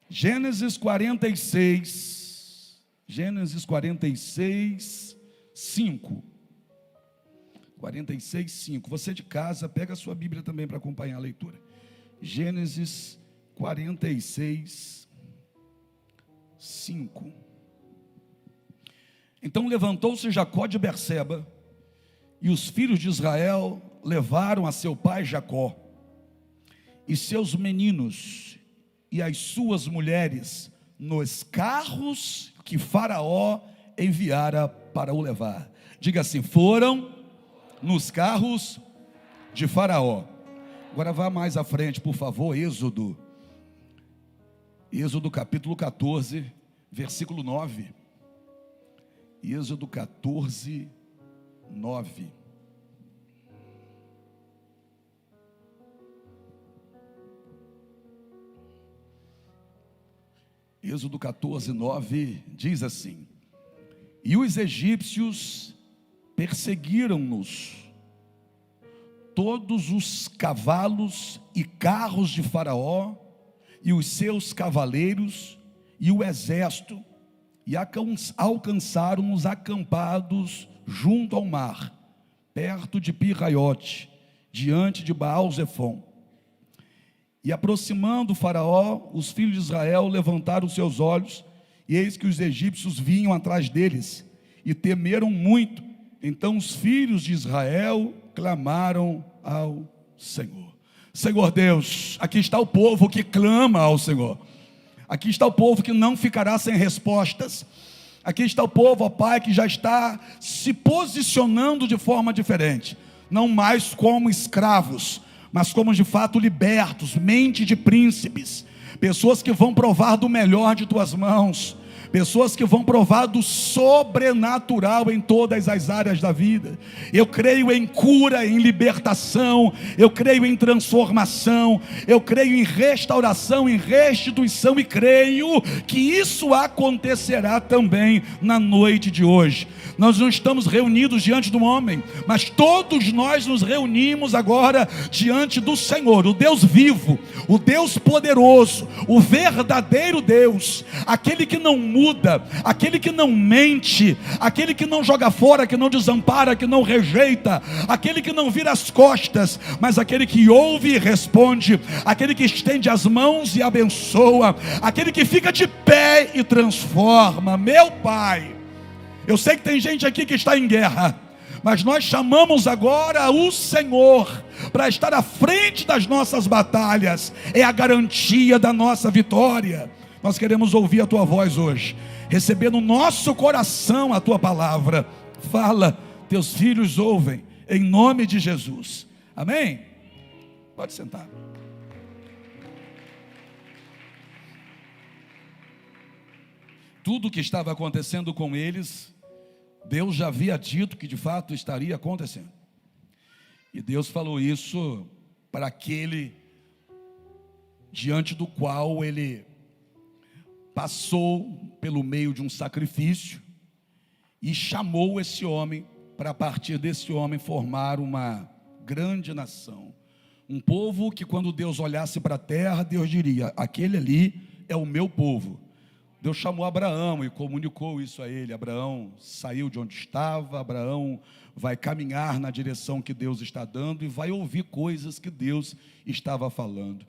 Gênesis 46, 5. 46, 5. Você de casa, pega a sua Bíblia também para acompanhar a leitura. Gênesis 46, 5. Então levantou-se Jacó de Berseba, e os filhos de Israel levaram a seu pai Jacó, e seus meninos, e as suas mulheres, nos carros que Faraó enviara para o levar. Diga assim: foram nos carros de Faraó. Agora vá mais à frente, por favor. Êxodo capítulo 14, versículo 9. Êxodo 14, 9. Êxodo 14, 9 diz assim: e os egípcios perseguiram-nos, todos os cavalos e carros de Faraó, e os seus cavaleiros, e o exército, e alcançaram-nos acampados junto ao mar, perto de Pi-Haiote, diante de Baal-Zefon. E aproximando Faraó, os filhos de Israel levantaram seus olhos, e eis que os egípcios vinham atrás deles, e temeram muito. Então os filhos de Israel clamaram ao Senhor. Senhor Deus, aqui está o povo que clama ao Senhor. Aqui está o povo que não ficará sem respostas. Aqui está o povo, ó Pai, que já está se posicionando de forma diferente. Não mais como escravos, mas como de fato libertos, mente de príncipes, pessoas que vão provar do melhor de tuas mãos, pessoas que vão provar do sobrenatural em todas as áreas da vida. Eu creio em cura, em libertação, eu creio em transformação, eu creio em restauração, em restituição, e creio que isso acontecerá também na noite de hoje. Nós não estamos reunidos diante do homem, mas todos nós nos reunimos agora diante do Senhor, o Deus vivo, o Deus poderoso, o verdadeiro Deus, aquele que não muda, aquele que não mente, aquele que não joga fora, que não desampara, que não rejeita, aquele que não vira as costas, mas aquele que ouve e responde, aquele que estende as mãos e abençoa, aquele que fica de pé e transforma. Meu Pai, eu sei que tem gente aqui que está em guerra, mas nós chamamos agora o Senhor para estar à frente das nossas batalhas. É a garantia da nossa vitória. Nós queremos ouvir a tua voz hoje, receber no nosso coração a tua palavra. Fala, teus filhos ouvem, em nome de Jesus. Amém? Pode sentar. Tudo o que estava acontecendo com eles, Deus já havia dito que de fato estaria acontecendo. E Deus falou isso para aquele diante do qual ele passou pelo meio de um sacrifício e chamou esse homem para, a partir desse homem, formar uma grande nação. Um povo que, quando Deus olhasse para a terra, Deus diria: aquele ali é o meu povo. Deus chamou Abraão e comunicou isso a ele. Abraão saiu de onde estava, Abraão vai caminhar na direção que Deus está dando e vai ouvir coisas que Deus estava falando.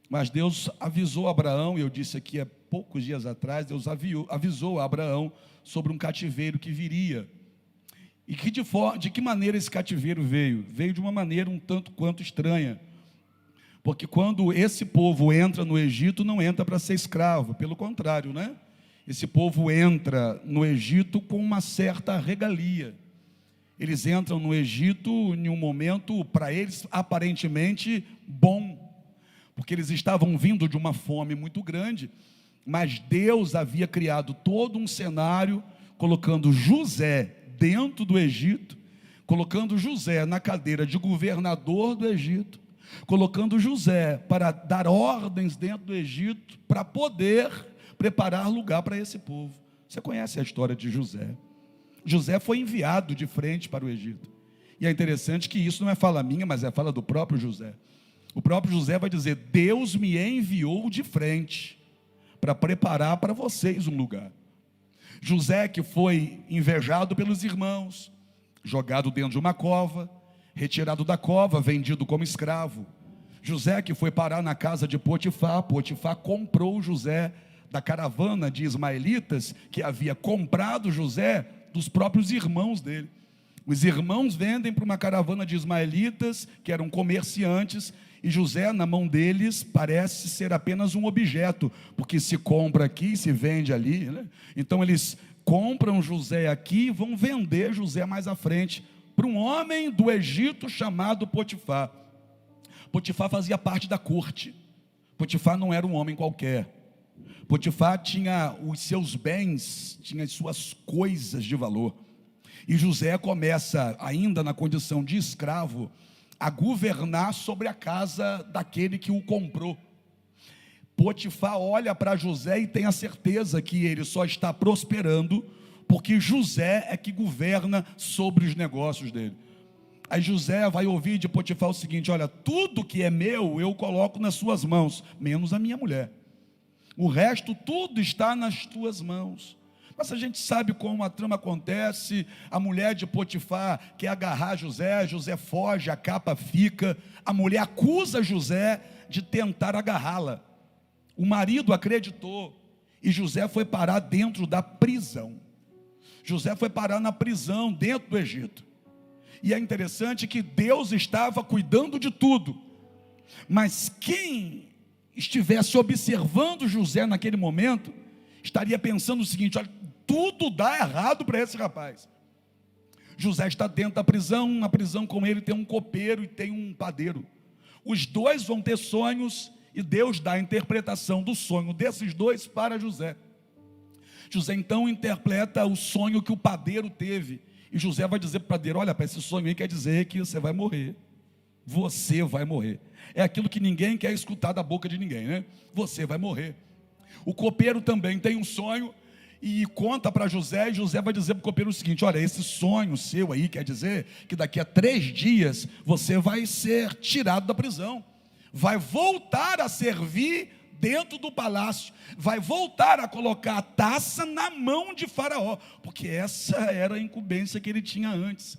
Mas Deus avisou Abraão, e eu disse aqui há poucos dias atrás, Deus avisou a Abraão sobre um cativeiro que viria. E de que maneira esse cativeiro veio? Veio de uma maneira um tanto quanto estranha. Porque quando esse povo entra no Egito, não entra para ser escravo, pelo contrário, né? Esse povo entra no Egito com uma certa regalia. Eles entram no Egito em um momento, para eles, aparentemente bom, porque eles estavam vindo de uma fome muito grande, mas Deus havia criado todo um cenário, colocando José dentro do Egito, colocando José na cadeira de governador do Egito, colocando José para dar ordens dentro do Egito, para poder preparar lugar para esse povo. Você conhece a história de José? José foi enviado de frente para o Egito, e é interessante que isso não é fala minha, mas é fala do próprio José. O próprio José vai dizer: Deus me enviou de frente para preparar para vocês um lugar. José, que foi invejado pelos irmãos, jogado dentro de uma cova, retirado da cova, vendido como escravo. José, que foi parar na casa de Potifar. Potifar comprou José da caravana de ismaelitas, que havia comprado José dos próprios irmãos dele. Os irmãos vendem para uma caravana de ismaelitas, que eram comerciantes, e José, na mão deles, parece ser apenas um objeto, porque se compra aqui, se vende ali, né? Então eles compram José aqui e vão vender José mais à frente, para um homem do Egito chamado Potifar. Potifar fazia parte da corte. Potifar não era um homem qualquer. Potifar tinha os seus bens, tinha as suas coisas de valor. E José começa, ainda na condição de escravo, a governar sobre a casa daquele que o comprou. Potifar olha para José e tem a certeza que ele só está prosperando porque José é que governa sobre os negócios dele. Aí José vai ouvir de Potifar o seguinte: olha, tudo que é meu eu coloco nas suas mãos, menos a minha mulher. O resto tudo está nas tuas mãos. Mas a gente sabe como a trama acontece. A mulher de Potifar quer agarrar José, José foge, a capa fica. A mulher acusa José de tentar agarrá-la. O marido acreditou e José foi parar dentro da prisão. José foi parar na prisão dentro do Egito. E é interessante que Deus estava cuidando de tudo, mas quem estivesse observando José naquele momento estaria pensando o seguinte: olha, tudo dá errado para esse rapaz. José está dentro da prisão, na prisão com ele tem um copeiro e tem um padeiro. Os dois vão ter sonhos e Deus dá a interpretação do sonho desses dois para José. José então interpreta o sonho que o padeiro teve, e José vai dizer para o padeiro: olha, para esse sonho aí quer dizer que você vai morrer. Você vai morrer. É aquilo que ninguém quer escutar da boca de ninguém, né? Você vai morrer. O copeiro também tem um sonho e conta para José, e José vai dizer para o copeiro o seguinte: olha, esse sonho seu aí quer dizer que daqui a 3 dias você vai ser tirado da prisão, vai voltar a servir dentro do palácio, vai voltar a colocar a taça na mão de Faraó, porque essa era a incumbência que ele tinha antes.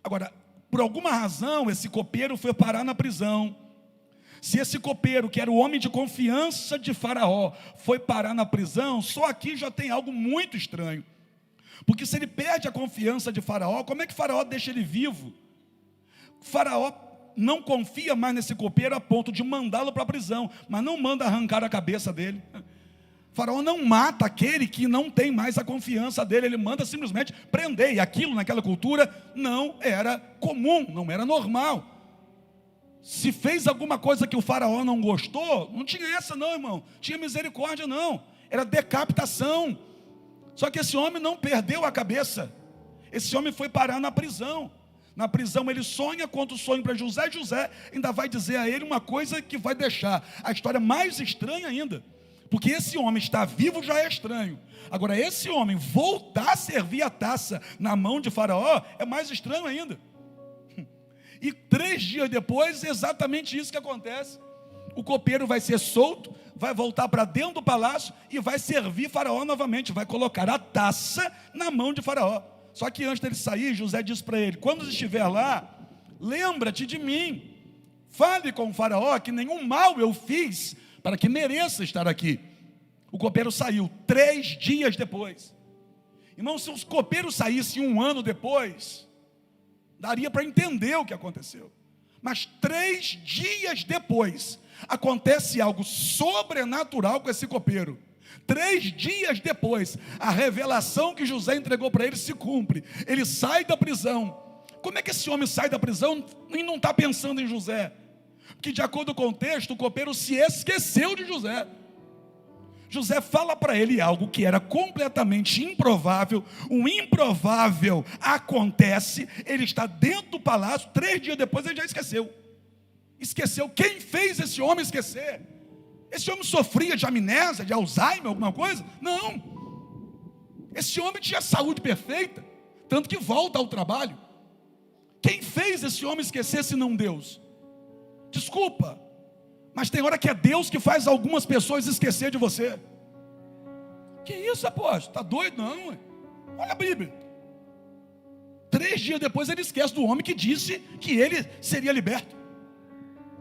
Agora, por alguma razão, esse copeiro foi parar na prisão. Se esse copeiro, que era o homem de confiança de Faraó, foi parar na prisão, só aqui já tem algo muito estranho. Porque se ele perde a confiança de Faraó, como é que Faraó deixa ele vivo? Faraó não confia mais nesse copeiro a ponto de mandá-lo para a prisão, mas não manda arrancar a cabeça dele. Faraó não mata aquele que não tem mais a confiança dele, ele manda simplesmente prender, e aquilo naquela cultura não era comum, não era normal. Se fez alguma coisa que o Faraó não gostou, não tinha essa não, irmão, tinha misericórdia não, era decapitação. Só que esse homem não perdeu a cabeça, esse homem foi parar na prisão. Na prisão ele sonha, conta o sonho para José. José ainda vai dizer a ele uma coisa que vai deixar a história mais estranha ainda, porque esse homem estar vivo já é estranho, agora esse homem voltar a servir a taça na mão de Faraó é mais estranho ainda. E 3 dias depois, exatamente isso que acontece. O copeiro vai ser solto, vai voltar para dentro do palácio e vai servir Faraó novamente, vai colocar a taça na mão de Faraó. Só que antes dele sair, José diz para ele: quando estiver lá, lembra-te de mim, fale com o Faraó que nenhum mal eu fiz para que mereça estar aqui. O copeiro saiu 3 dias depois. Irmão, se os copeiros saíssem 1 ano depois, daria para entender o que aconteceu. Mas 3 dias depois, acontece algo sobrenatural com esse copeiro. 3 dias depois, a revelação que José entregou para ele se cumpre. Ele sai da prisão. Como é que esse homem sai da prisão e não está pensando em José? Porque de acordo com o texto, o copeiro se esqueceu de José. José fala para ele algo que era completamente improvável. O improvável acontece. Ele está dentro do palácio, 3 dias depois ele já esqueceu. Esqueceu. Quem fez esse homem esquecer? Esse homem sofria de amnésia, de Alzheimer, alguma coisa? Não. Esse homem tinha saúde perfeita, tanto que volta ao trabalho. Quem fez esse homem esquecer se não Deus? Desculpa, mas tem hora que é Deus que faz algumas pessoas esquecer de você. Que isso, apóstolo? Está doido? Não, ué. Olha a Bíblia. 3 dias depois ele esquece do homem que disse que ele seria liberto.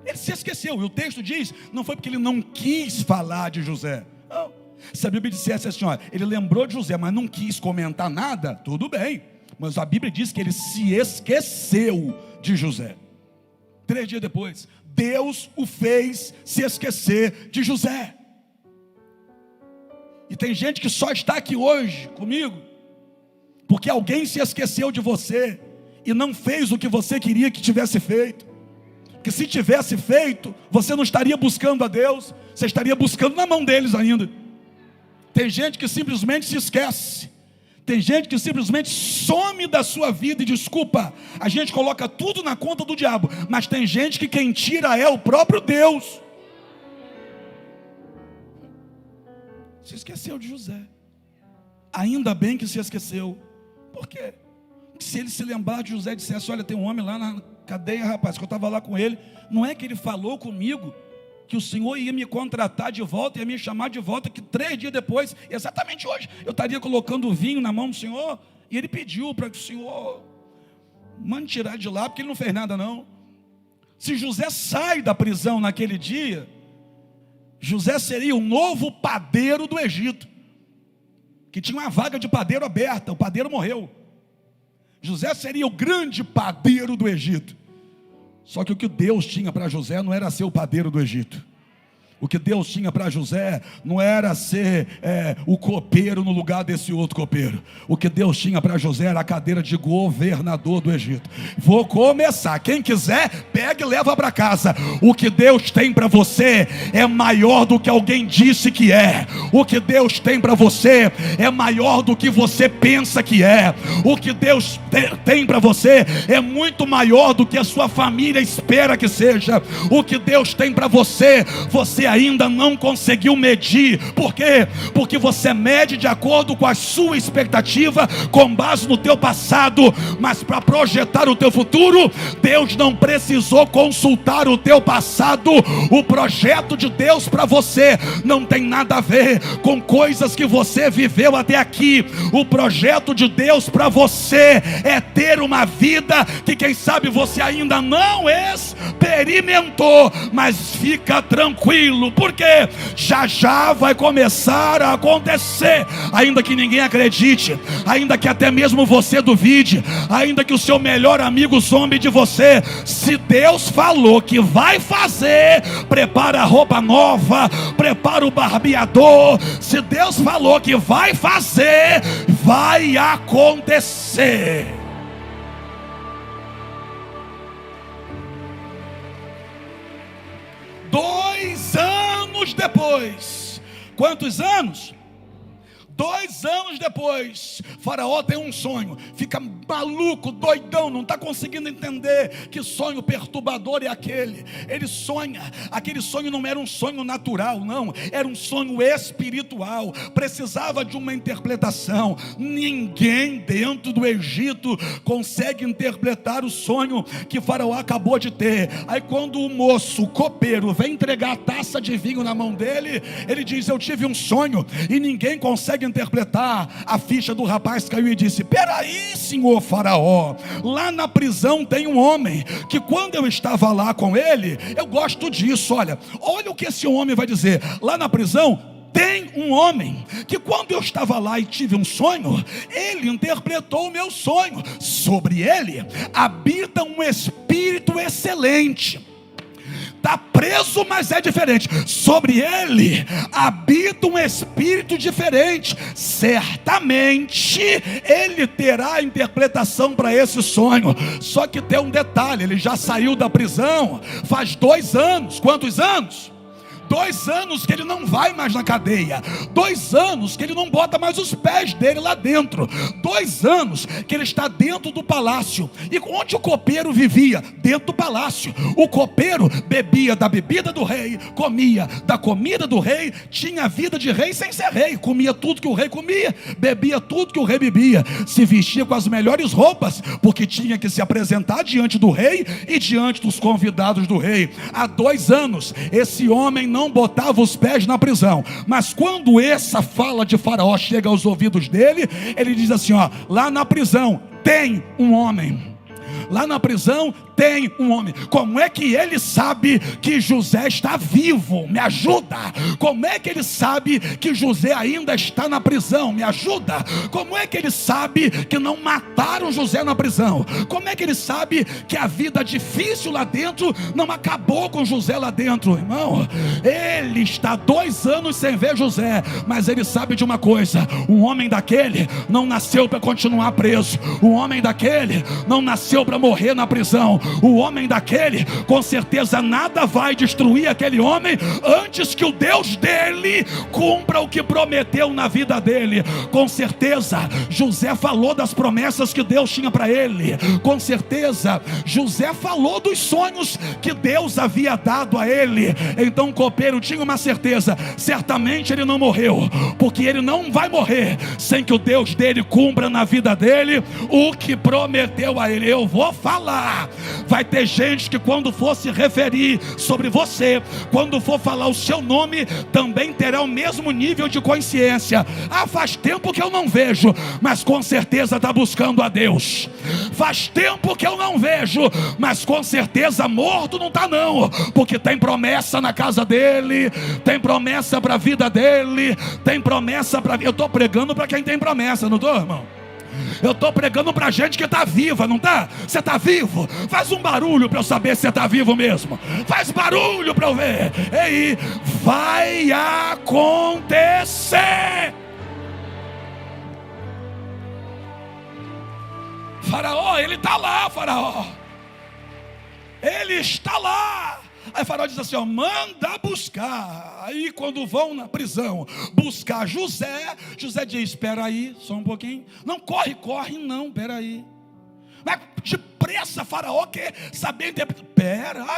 Ele se esqueceu, e o texto diz, não foi porque ele não quis falar de José. Não. Se a Bíblia dissesse assim, ó, ele lembrou de José, mas não quis comentar nada, tudo bem. Mas a Bíblia diz que ele se esqueceu de José. 3 dias depois, Deus o fez se esquecer de José. E tem gente que só está aqui hoje comigo porque alguém se esqueceu de você e não fez o que você queria que tivesse feito. Porque se tivesse feito, você não estaria buscando a Deus, você estaria buscando na mão deles ainda. Tem gente que simplesmente se esquece. Tem gente que simplesmente some da sua vida. E desculpa, a gente coloca tudo na conta do diabo, mas tem gente que quem tira é o próprio Deus. Se esqueceu de José. Ainda bem que se esqueceu. Por quê? Porque se ele se lembrar de José e dissesse, olha, tem um homem lá na cadeia, rapaz, que eu estava lá com ele. Não é que ele falou comigo que o Senhor ia me contratar de volta, ia me chamar de volta, que 3 dias depois, exatamente hoje, eu estaria colocando o vinho na mão do Senhor, e ele pediu para que o Senhor mande tirar de lá, porque ele não fez nada não. Se José sai da prisão naquele dia, José seria o novo padeiro do Egito, que tinha uma vaga de padeiro aberta, o padeiro morreu. José seria o grande padeiro do Egito. Só que o que Deus tinha para José não era ser o padeiro do Egito. O que Deus tinha para José não era ser o copeiro no lugar desse outro copeiro. O que Deus tinha para José era a cadeira de governador do Egito. Vou começar, quem quiser pega e leva para casa. O que Deus tem para você é maior do que alguém disse que é. O que Deus tem para você é maior do que você pensa que é. O que Deus tem para você é muito maior do que a sua família espera que seja. O que Deus tem para você, você ainda não conseguiu medir. Por quê? Porque você mede de acordo com a sua expectativa, com base no teu passado. Mas para projetar o teu futuro, Deus não precisou consultar o teu passado. O projeto de Deus para você não tem nada a ver com coisas que você viveu até aqui. O projeto de Deus para você é ter uma vida que quem sabe você ainda não experimentou, mas fica tranquilo, porque já vai começar a acontecer, ainda que ninguém acredite, ainda que até mesmo você duvide, ainda que o seu melhor amigo zombe de você. Se Deus falou que vai fazer, prepara a roupa nova, prepara o barbeador. Se Deus falou que vai fazer, vai acontecer. Dois anos depois. Quantos anos? 2 anos depois, Faraó tem um sonho, fica maluco, doidão, não está conseguindo entender que sonho perturbador é aquele. Ele sonha, aquele sonho não era um sonho natural, não, era um sonho espiritual, precisava de uma interpretação. Ninguém dentro do Egito consegue interpretar o sonho que Faraó acabou de ter. Aí quando o moço, o copeiro, vem entregar a taça de vinho na mão dele, ele diz, eu tive um sonho, e ninguém consegue interpretar. A ficha do rapaz caiu e disse, peraí, senhor Faraó, lá na prisão tem um homem, que quando eu estava lá com ele, eu gosto disso, olha o que esse homem vai dizer, lá na prisão tem um homem, que quando eu estava lá e tive um sonho, ele interpretou o meu sonho, sobre ele habita um espírito excelente. Está preso, mas é diferente. Sobre ele habita um espírito diferente. Certamente ele terá a interpretação para esse sonho. Só que tem um detalhe, ele já saiu da prisão faz 2 anos. Quantos anos? 2 anos que ele não vai mais na cadeia, 2 anos que ele não bota mais os pés dele lá dentro, 2 anos que ele está dentro do palácio. E onde o copeiro vivia? Dentro do palácio. O copeiro bebia da bebida do rei, comia da comida do rei, tinha vida de rei sem ser rei, comia tudo que o rei comia, bebia tudo que o rei bebia, se vestia com as melhores roupas, porque tinha que se apresentar diante do rei e diante dos convidados do rei. Há 2 anos esse homem não botava os pés na prisão. Mas quando essa fala de Faraó chega aos ouvidos dele, ele diz assim, ó, lá na prisão tem um homem. Lá na prisão tem um homem. Como é que ele sabe que José está vivo? Me ajuda. Como é que ele sabe que José ainda está na prisão? Me ajuda. Como é que ele sabe que não mataram José na prisão? Como é que ele sabe que a vida difícil lá dentro não acabou com José lá dentro? Irmão, ele está 2 anos sem ver José, mas ele sabe de uma coisa: um homem daquele não nasceu para continuar preso. Um homem daquele não nasceu para morrer na prisão. O homem daquele, com certeza nada vai destruir aquele homem antes que o Deus dele cumpra o que prometeu na vida dele. Com certeza José falou das promessas que Deus tinha para ele. Com certeza José falou dos sonhos que Deus havia dado a ele. Então o copeiro tinha uma certeza: certamente ele não morreu, porque ele não vai morrer sem que o Deus dele cumpra na vida dele o que prometeu a ele. Eu vou falar. Vai ter gente que quando for se referir sobre você, quando for falar o seu nome, também terá o mesmo nível de consciência. Ah, faz tempo que eu não vejo, mas com certeza está buscando a Deus. Faz tempo que eu não vejo, mas com certeza morto não está não, porque tem promessa na casa dele, tem promessa para a vida dele, tem promessa para... Eu estou pregando para quem tem promessa, não estou, irmão? Eu estou pregando para gente que está viva, não está? Você está vivo? Faz um barulho para eu saber se você está vivo mesmo. Faz barulho para eu ver. Ei, vai acontecer. Faraó, ele está lá, Faraó. Ele está lá. Aí Faraó diz assim, ó, manda buscar. Aí quando vão na prisão buscar José, José diz, espera aí, só um pouquinho. Não, corre, não, espera aí. Mas depressa Faraó quer saber interpretar.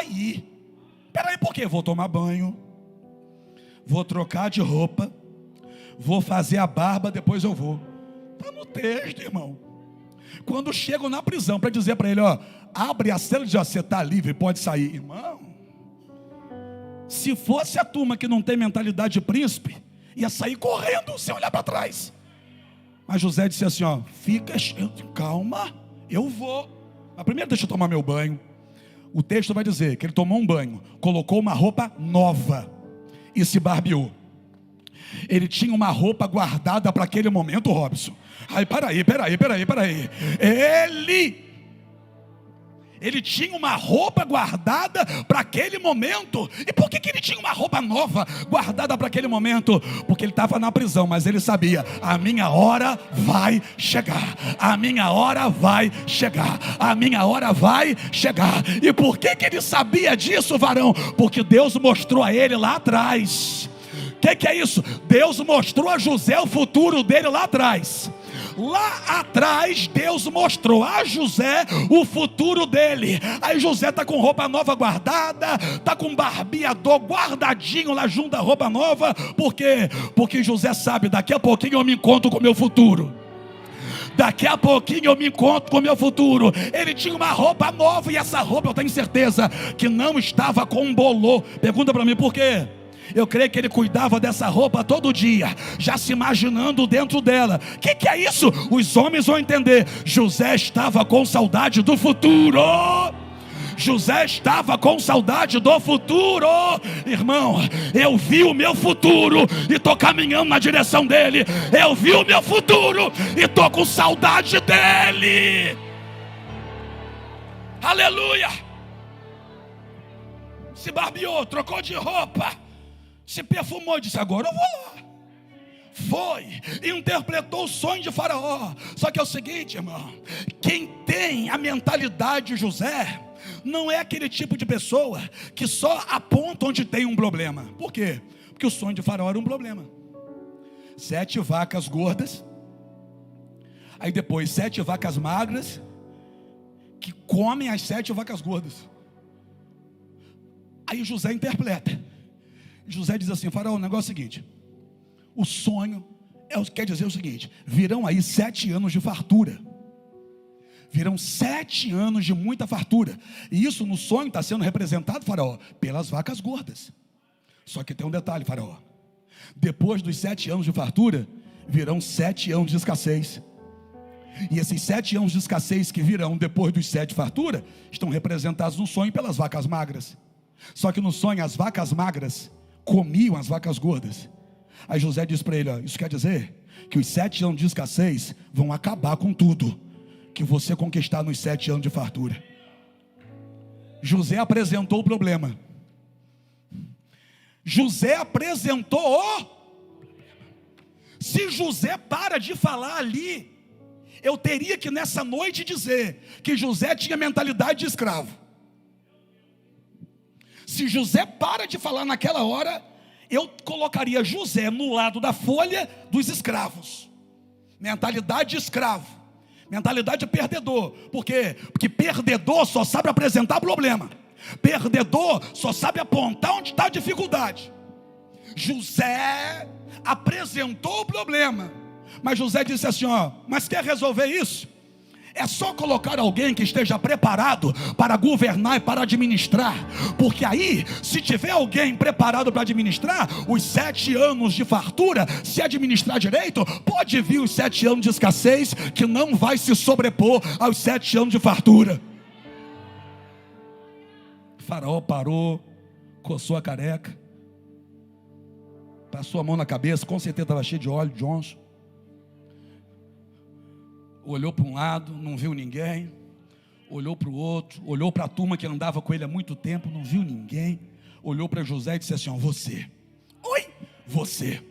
Espera aí por quê? Vou tomar banho, vou trocar de roupa, vou fazer a barba, depois eu vou. Está no texto, irmão. Quando chegam na prisão para dizer para ele, ó, abre a cela e diz, ó, você está livre, pode sair. Irmão, se fosse a turma que não tem mentalidade de príncipe, ia sair correndo sem olhar para trás. Mas José disse assim, ó, fica, calma, eu vou. Mas primeiro deixa eu tomar meu banho. O texto vai dizer que ele tomou um banho, colocou uma roupa nova e se barbeou. Ele tinha uma roupa guardada para aquele momento, Robson. Aí, peraí. Ele tinha uma roupa guardada para aquele momento. E por que ele tinha uma roupa nova guardada para aquele momento? Porque ele estava na prisão, mas ele sabia, a minha hora vai chegar. A minha hora vai chegar. A minha hora vai chegar. E por que ele sabia disso, varão? Porque Deus mostrou a ele lá atrás. O que é isso? Deus mostrou a José o futuro dele lá atrás. Lá atrás Deus mostrou a José o futuro dele. Aí José está com roupa nova guardada, está com barbeador guardadinho lá junto da roupa nova. Por quê? Porque José sabe, daqui a pouquinho eu me encontro com o meu futuro. Daqui a pouquinho eu me encontro com o meu futuro. Ele tinha uma roupa nova, e essa roupa eu tenho certeza que não estava com um bolô. Pergunta para mim por quê? Eu creio que ele cuidava dessa roupa todo dia, já se imaginando dentro dela. O que é isso? Os homens vão entender. José estava com saudade do futuro. José estava com saudade do futuro. Irmão, eu vi o meu futuro e estou caminhando na direção dele. Eu vi o meu futuro e estou com saudade dele. Aleluia. Se barbeou, trocou de roupa, se perfumou e disse, agora eu vou lá. Foi, interpretou o sonho de Faraó. Só que é o seguinte, irmão, quem tem a mentalidade de José não é aquele tipo de pessoa que só aponta onde tem um problema. Por quê? Porque o sonho de Faraó era um problema. 7 vacas gordas, aí depois 7 vacas magras que comem as 7 vacas gordas. Aí José interpreta. José diz assim, Faraó, o negócio é o seguinte, o sonho quer dizer o seguinte, virão aí 7 anos de fartura. Virão 7 anos de muita fartura. E isso no sonho está sendo representado, Faraó, pelas vacas gordas. Só que tem um detalhe, Faraó: depois dos 7 anos de fartura, virão 7 anos de escassez. E esses 7 anos de escassez que virão depois dos 7 de fartura, estão representados no sonho pelas vacas magras. Só que no sonho as vacas magras comiam as vacas gordas. Aí José diz para ele: ó, isso quer dizer que os 7 anos de escassez vão acabar com tudo que você conquistar nos 7 anos de fartura. José apresentou o problema. José apresentou o problema. Se José para de falar ali, eu teria que nessa noite dizer que José tinha mentalidade de escravo. Se José para de falar naquela hora, eu colocaria José no lado da folha dos escravos. Mentalidade de escravo, mentalidade de perdedor. Por quê? Porque perdedor só sabe apresentar problema. Perdedor só sabe apontar onde está a dificuldade. José apresentou o problema, mas José disse assim: ó, mas quer resolver isso? É só colocar alguém que esteja preparado para governar e para administrar. Porque aí, se tiver alguém preparado para administrar, os 7 anos de fartura, se administrar direito, pode vir os 7 anos de escassez, que não vai se sobrepor aos 7 anos de fartura. Faraó parou, coçou a careca, passou a mão na cabeça, com certeza estava cheio de óleo, Johnson. Olhou para um lado, não viu ninguém. Olhou para o outro, olhou para a turma que andava com ele há muito tempo, não viu ninguém. Olhou para José e disse assim: ó, você, oi, você,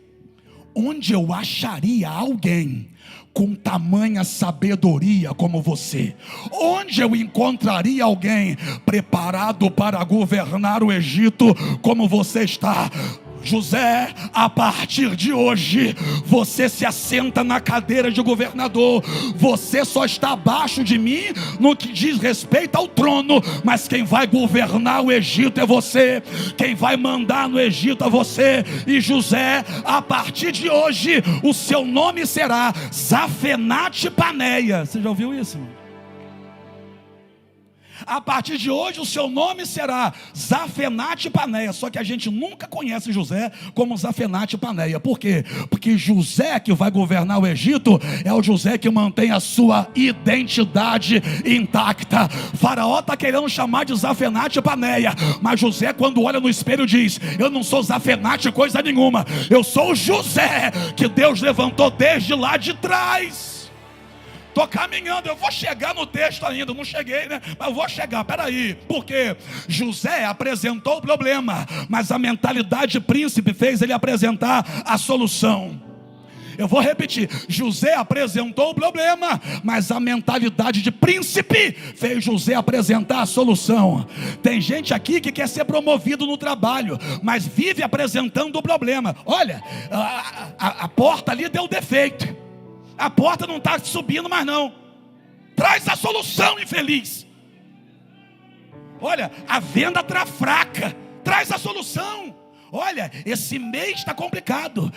onde eu acharia alguém com tamanha sabedoria como você? Onde eu encontraria alguém preparado para governar o Egito como você está? José, a partir de hoje, você se assenta na cadeira de governador. Você só está abaixo de mim no que diz respeito ao trono, mas quem vai governar o Egito é você. Quem vai mandar no Egito é você. E José, a partir de hoje, o seu nome será Zafenate-Paneia. Você já ouviu isso? A partir de hoje o seu nome será Zafenate-Paneia. Só que a gente nunca conhece José como Zafenate-Paneia. Por quê? Porque José que vai governar o Egito é o José que mantém a sua identidade intacta. Faraó está querendo chamar de Zafenate-Paneia, mas José, quando olha no espelho, diz: eu não sou Zafenate coisa nenhuma, eu sou o José que Deus levantou desde lá de trás. Estou caminhando, eu vou chegar no texto ainda, não cheguei, né? Mas eu vou chegar, peraí. Porque José apresentou o problema, mas a mentalidade de príncipe fez ele apresentar a solução. Eu vou repetir: José apresentou o problema, mas a mentalidade de príncipe fez José apresentar a solução. Tem gente aqui que quer ser promovido no trabalho, mas vive apresentando o problema. Olha, a porta ali deu defeito, a porta não está subindo mais não. Traz a solução, infeliz. Olha, a venda está fraca. Traz a solução. Olha, esse mês está complicado.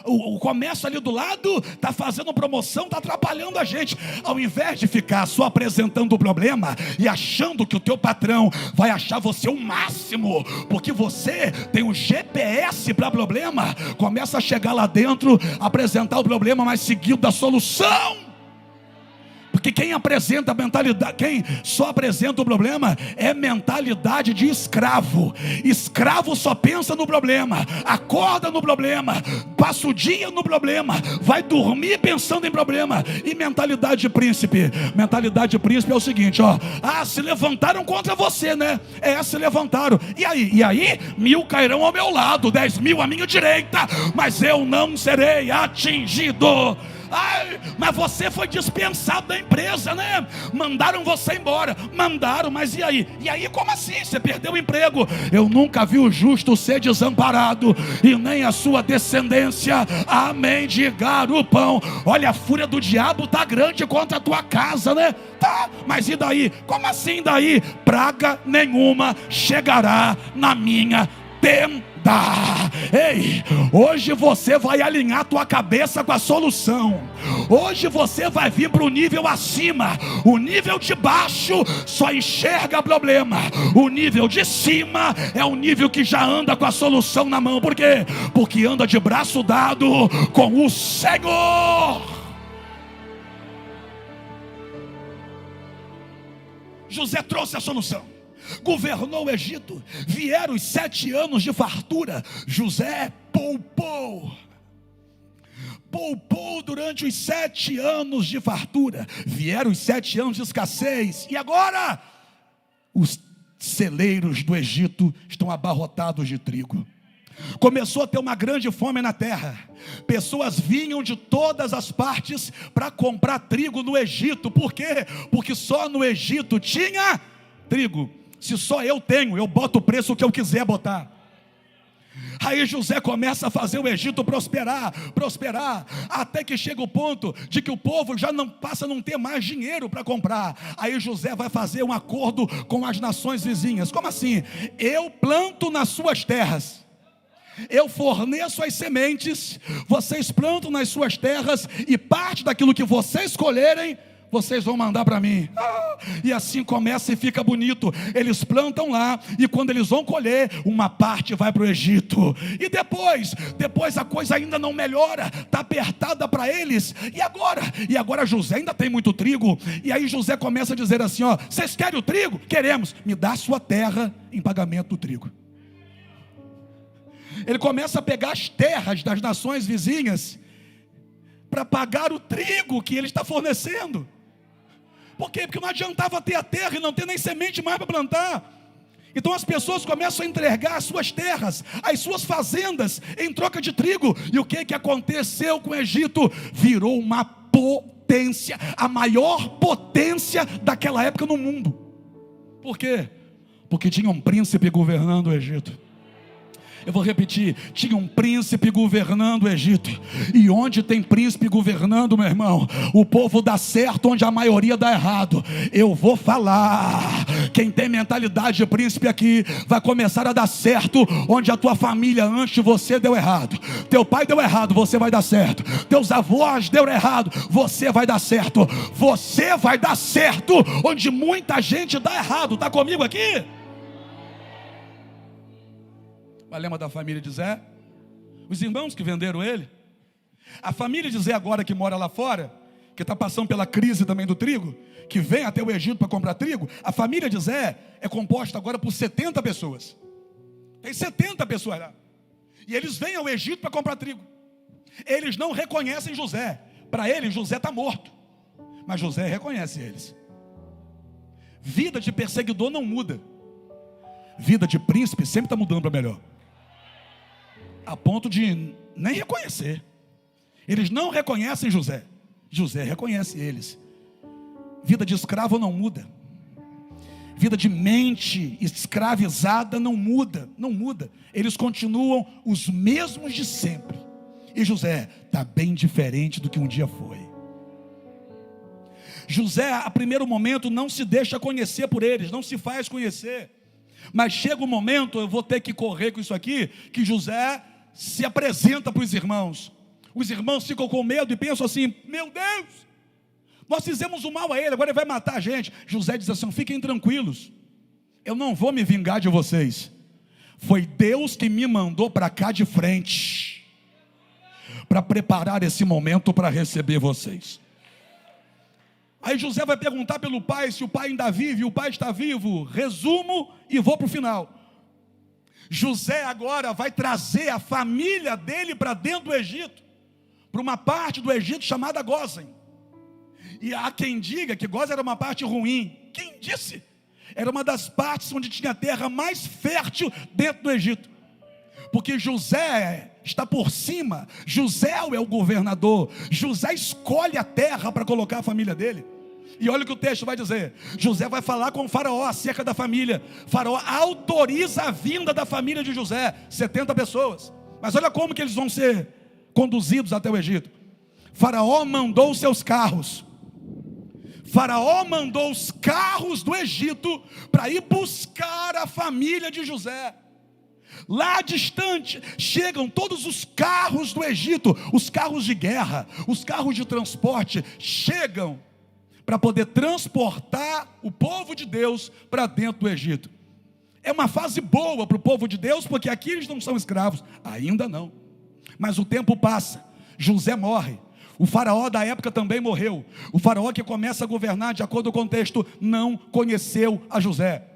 O comércio ali do lado está fazendo promoção, está atrapalhando a gente. Ao invés de ficar só apresentando o problema e achando que o teu patrão vai achar você o máximo, porque você tem um GPS para problema, começa a chegar lá dentro, apresentar o problema, mas seguido da solução. Porque quem apresenta a mentalidade, quem só apresenta o problema é mentalidade de escravo. Escravo só pensa no problema, acorda no problema, passa o dia no problema, vai dormir pensando em problema. E mentalidade de príncipe? Mentalidade de príncipe é o seguinte, ó: se levantaram contra você, né? Se levantaram. E aí? 1000 cairão ao meu lado, 10.000 à minha direita, mas eu não serei atingido. Mas você foi dispensado da empresa, né? Mandaram você embora. Mandaram, mas e aí? E aí como assim? Você perdeu o emprego? Eu nunca vi o justo ser desamparado, e nem a sua descendência a mendigar o pão. Olha, a fúria do diabo está grande contra a tua casa, né? Tá, mas e daí? Como assim daí? Praga nenhuma chegará na minha tenda. Ei, hoje você vai alinhar tua cabeça com a solução. Hoje você vai vir para o nível acima. O nível de baixo só enxerga problema. O nível de cima é o nível que já anda com a solução na mão. Por quê? Porque anda de braço dado com o Senhor. José trouxe a solução. Governou o Egito, vieram os 7 anos de fartura. José poupou durante os 7 anos de fartura. Vieram os 7 anos de escassez. E agora os celeiros do Egito estão abarrotados de trigo. Começou a ter uma grande fome na terra. Pessoas vinham de todas as partes para comprar trigo no Egito. Por quê? Porque só no Egito tinha trigo. Se só eu tenho, eu boto o preço que eu quiser botar. Aí José começa a fazer o Egito prosperar, até que chega o ponto de que o povo já não passa a não ter mais dinheiro para comprar. Aí José vai fazer um acordo com as nações vizinhas. Como assim? Eu planto nas suas terras, eu forneço as sementes, vocês plantam nas suas terras, e parte daquilo que vocês escolherem, vocês vão mandar para mim. E assim começa e fica bonito. Eles plantam lá, e quando eles vão colher, uma parte vai para o Egito. E depois a coisa ainda não melhora, está apertada para eles. E agora José ainda tem muito trigo. E aí José começa a dizer assim: vocês querem o trigo? Queremos. Me dá a sua terra em pagamento do trigo. Ele começa a pegar as terras das nações vizinhas para pagar o trigo que ele está fornecendo. Por quê? Porque não adiantava ter a terra e não ter nem semente mais para plantar. Então as pessoas começam a entregar as suas terras, as suas fazendas, em troca de trigo. E o que aconteceu com o Egito? Virou uma potência, a maior potência daquela época no mundo. Por quê? Porque tinha um príncipe governando o Egito. Eu vou repetir: tinha um príncipe governando o Egito. E onde tem príncipe governando, meu irmão, o povo dá certo onde a maioria dá errado. Eu vou falar: quem tem mentalidade de príncipe aqui vai começar a dar certo onde a tua família antes de você deu errado. Teu pai deu errado, você vai dar certo. Teus avós deram errado, você vai dar certo. Você vai dar certo onde muita gente dá errado. Está comigo aqui? O lema da família de Zé, os irmãos que venderam ele, a família de Zé agora que mora lá fora, que está passando pela crise também do trigo, que vem até o Egito para comprar trigo. A família de Zé é composta agora por 70 pessoas. Tem 70 pessoas lá. E eles vêm ao Egito para comprar trigo. Eles não reconhecem José. Para eles José está morto, mas José reconhece eles. Vida de perseguidor não muda. Vida de príncipe sempre está mudando para melhor, a ponto de nem reconhecer. Eles não reconhecem José, José reconhece eles. Vida de escravo não muda. Vida de mente escravizada não muda. Eles continuam os mesmos de sempre. E José está bem diferente do que um dia foi. José, a primeiro momento, não se deixa conhecer por eles, não se faz conhecer. Mas chega um momento, eu vou ter que correr com isso aqui, que José se apresenta para os irmãos. Os irmãos ficam com medo e pensam assim: meu Deus, nós fizemos o mal a ele, agora ele vai matar a gente. José diz assim: fiquem tranquilos, eu não vou me vingar de vocês. Foi Deus que me mandou para cá de frente, para preparar esse momento para receber vocês. Aí José vai perguntar pelo pai, se o pai ainda vive. O pai está vivo. Resumo e vou para o final. José agora vai trazer a família dele para dentro do Egito, para uma parte do Egito chamada Gósen. E há quem diga que Gósen era uma parte ruim. Quem disse? Era uma das partes onde tinha a terra mais fértil dentro do Egito. Porque José está por cima, José é o governador, José escolhe a terra para colocar a família dele. E olha o que o texto vai dizer: José vai falar com o faraó acerca da família. Faraó autoriza a vinda da família de José, 70 pessoas. Mas olha como que eles vão ser conduzidos até o Egito. Faraó mandou os seus carros. Faraó mandou os carros do Egito para ir buscar a família de José. lá distante, chegam todos os carros do Egito, os carros de guerra, os carros de transporte, chegam para poder transportar o povo de Deus para dentro do Egito. É uma fase boa para o povo de Deus, porque aqui eles não são escravos, ainda não. Mas o tempo passa, José morre, o faraó da época também morreu. O faraó que começa a governar, de acordo com o contexto, não conheceu a José.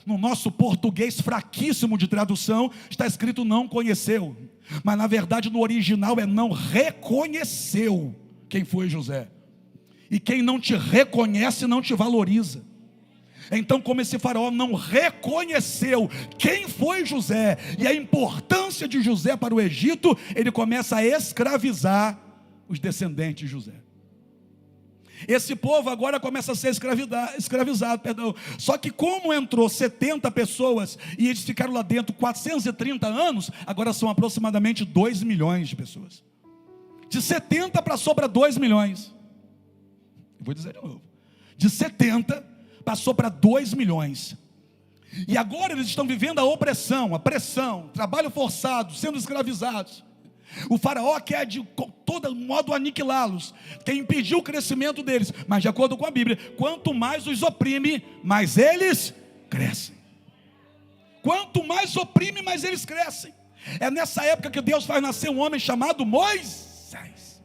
No nosso português fraquíssimo de tradução, está escrito não conheceu, mas na verdade no original é não reconheceu quem foi José. E quem não te reconhece não te valoriza. Então, como esse faraó não reconheceu quem foi José e a importância de José para o Egito, ele começa a escravizar os descendentes de José. Esse povo agora começa a ser escravizado. Só que como entrou 70 pessoas e eles ficaram lá dentro 430 anos, agora são aproximadamente 2 milhões de pessoas. De 70 passou para 2 milhões. Eu vou dizer de novo. De 70 passou para 2 milhões. E agora eles estão vivendo a opressão, a pressão, trabalho forçado, sendo escravizados. O faraó quer de todo modo aniquilá-los, quer impedir o crescimento deles. Mas de acordo com a Bíblia, quanto mais os oprime, mais eles crescem. Quanto mais oprime, mais eles crescem. É nessa época que Deus faz nascer um homem chamado Moisés.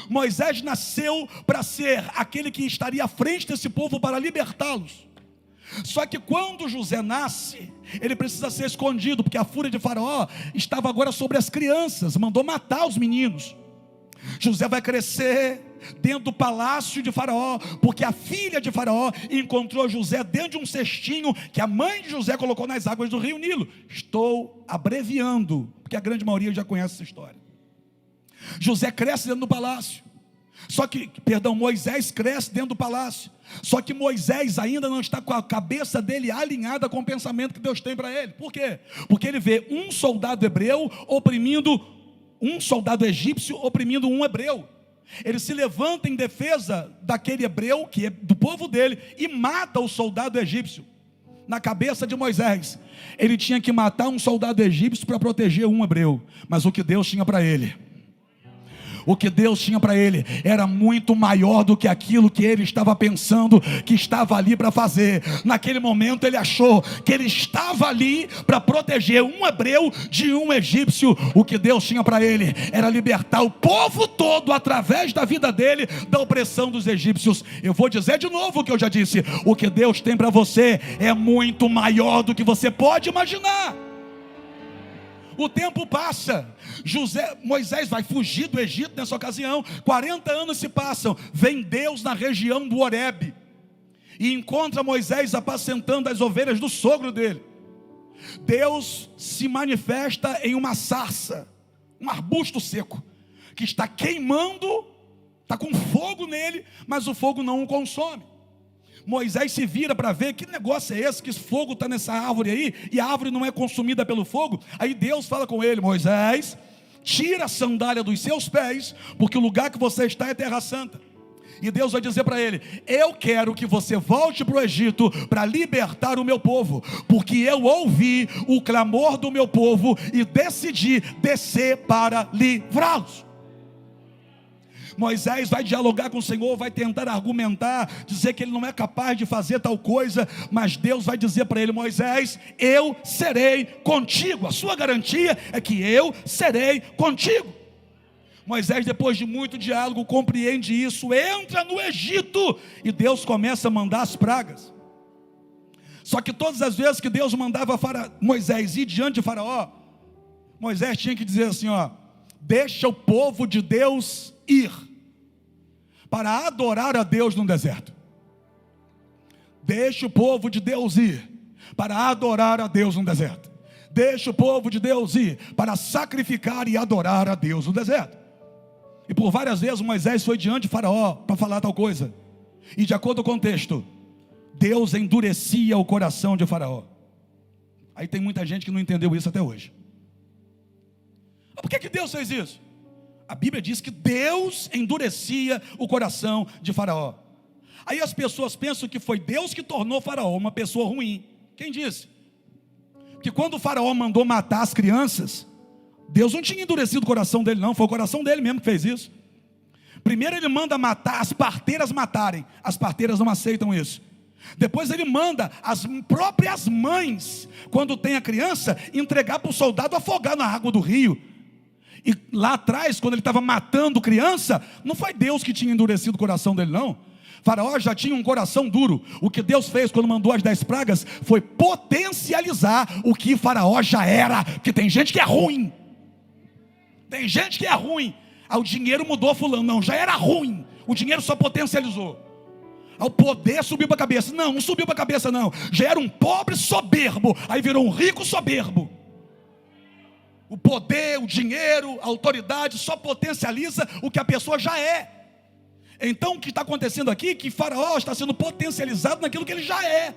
Moisés nasceu para ser aquele que estaria à frente desse povo para libertá-los. Só que quando José nasce, ele precisa ser escondido, porque a fúria de Faraó estava agora sobre as crianças, mandou matar os meninos. José vai crescer dentro do palácio de Faraó, porque a filha de Faraó encontrou José dentro de um cestinho que a mãe de José colocou nas águas do rio Nilo. Estou abreviando, porque a grande maioria já conhece essa história. José cresce dentro do palácio. Moisés cresce dentro do palácio. Só que Moisés ainda não está com a cabeça dele alinhada com o pensamento que Deus tem para ele. Por quê? Porque ele vê um soldado hebreu oprimindo um soldado egípcio, oprimindo um hebreu. Ele se levanta em defesa daquele hebreu, que é do povo dele, e mata o soldado egípcio. Na cabeça de Moisés, ele tinha que matar um soldado egípcio para proteger um hebreu. Mas o que Deus tinha para ele, era muito maior do que aquilo que ele estava pensando que estava ali para fazer. Naquele momento ele achou que ele estava ali para proteger um hebreu de um egípcio. O que Deus tinha para ele era libertar o povo todo através da vida dele da opressão dos egípcios. Eu vou dizer de novo o que eu já disse: o que Deus tem para você é muito maior do que você pode imaginar. O tempo passa, Moisés vai fugir do Egito nessa ocasião, 40 anos se passam, vem Deus na região do Horebe, e encontra Moisés apacentando as ovelhas do sogro dele. Deus se manifesta em uma sarça, um arbusto seco, que está queimando, está com fogo nele, mas o fogo não o consome. Moisés se vira para ver que negócio é esse, que esse fogo está nessa árvore aí, e a árvore não é consumida pelo fogo. Aí Deus fala com ele: Moisés, tira a sandália dos seus pés, porque o lugar que você está é terra santa. E Deus vai dizer para ele: eu quero que você volte para o Egito para libertar o meu povo, porque eu ouvi o clamor do meu povo e decidi descer para livrá-los. Moisés vai dialogar com o Senhor, vai tentar argumentar, dizer que ele não é capaz de fazer tal coisa, mas Deus vai dizer para ele: Moisés, eu serei contigo. A sua garantia é que eu serei contigo. Moisés, depois de muito diálogo, compreende isso, entra no Egito, e Deus começa a mandar as pragas. Só que todas as vezes que Deus mandava Moisés ir diante de Faraó, Moisés tinha que dizer assim: deixa o povo de Deus ir para adorar a Deus no deserto. Deixa o povo de Deus ir para adorar a Deus no deserto. Deixa o povo de Deus ir para sacrificar e adorar a Deus no deserto. E por várias vezes Moisés foi diante de Faraó para falar tal coisa, e de acordo com o contexto, Deus endurecia o coração de Faraó. Aí tem muita gente que não entendeu isso até hoje. Por que Deus fez isso? A Bíblia diz que Deus endurecia o coração de Faraó. Aí as pessoas pensam que foi Deus que tornou Faraó uma pessoa ruim. Quem disse? que quando o faraó mandou matar as crianças, Deus não tinha endurecido o coração dele não, foi o coração dele mesmo que fez isso. Primeiro ele manda matar, as parteiras matarem, as parteiras não aceitam isso. Depois ele manda as próprias mães, quando tem a criança, entregar para o soldado afogar na água do rio. E lá atrás, quando ele estava matando criança, não foi Deus que tinha endurecido o coração dele não. Faraó já tinha um coração duro. O que Deus fez quando mandou as 10 pragas foi potencializar o que Faraó já era. Porque tem gente que é ruim. Tem gente que é ruim. O dinheiro mudou fulano. Não, já era ruim. O dinheiro só potencializou. O poder subiu para a cabeça. Não, não subiu para a cabeça não. Já era um pobre soberbo. Aí virou um rico soberbo. O poder, o dinheiro, a autoridade só potencializa o que a pessoa já é. Então o que está acontecendo aqui é que Faraó está sendo potencializado naquilo que ele já é.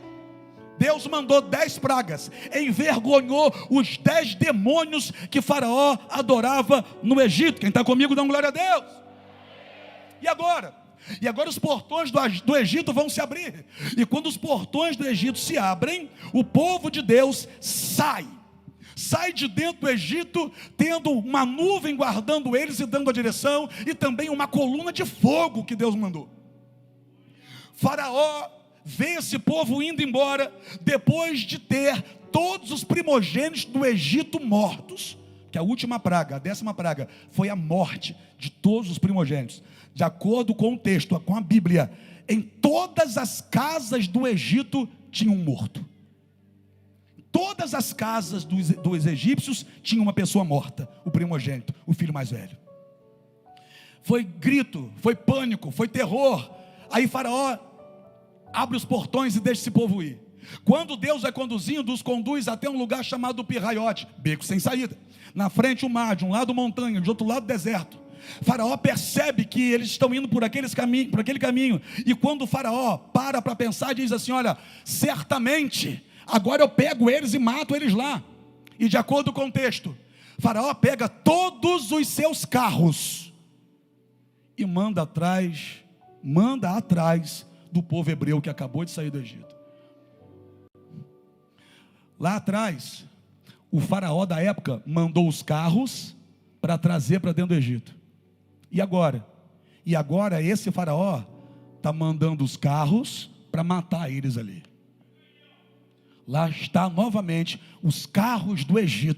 Deus mandou 10 pragas, envergonhou os 10 demônios que Faraó adorava no Egito. Quem está comigo dá glória a Deus. E agora? E agora os portões do Egito vão se abrir. E quando os portões do Egito se abrem, o povo de Deus sai de dentro do Egito, tendo uma nuvem guardando eles e dando a direção, e também uma coluna de fogo que Deus mandou. Faraó vê esse povo indo embora, depois de ter todos os primogênitos do Egito mortos, que a última praga, a 10ª praga, foi a morte de todos os primogênitos. De acordo com o texto, com a Bíblia, em todas as casas do Egito tinha um morto. Todas as casas dos egípcios tinham uma pessoa morta, o primogênito, o filho mais velho. Foi grito, foi pânico, foi terror. Aí Faraó abre os portões e deixa esse povo ir. Quando Deus vai conduzindo, os conduz até um lugar chamado Pirraiote, beco sem saída. Na frente o mar, de um lado montanha, de outro lado deserto. Faraó percebe que eles estão indo por aquele caminho. E quando o Faraó para pensar, diz assim: olha, certamente agora eu pego eles e mato eles lá. E de acordo com o texto, Faraó pega todos os seus carros e manda atrás do povo hebreu que acabou de sair do Egito. Lá atrás, o faraó da época mandou os carros para trazer para dentro do Egito. E agora? E agora esse faraó está mandando os carros para matar eles ali. Lá está novamente os carros do Egito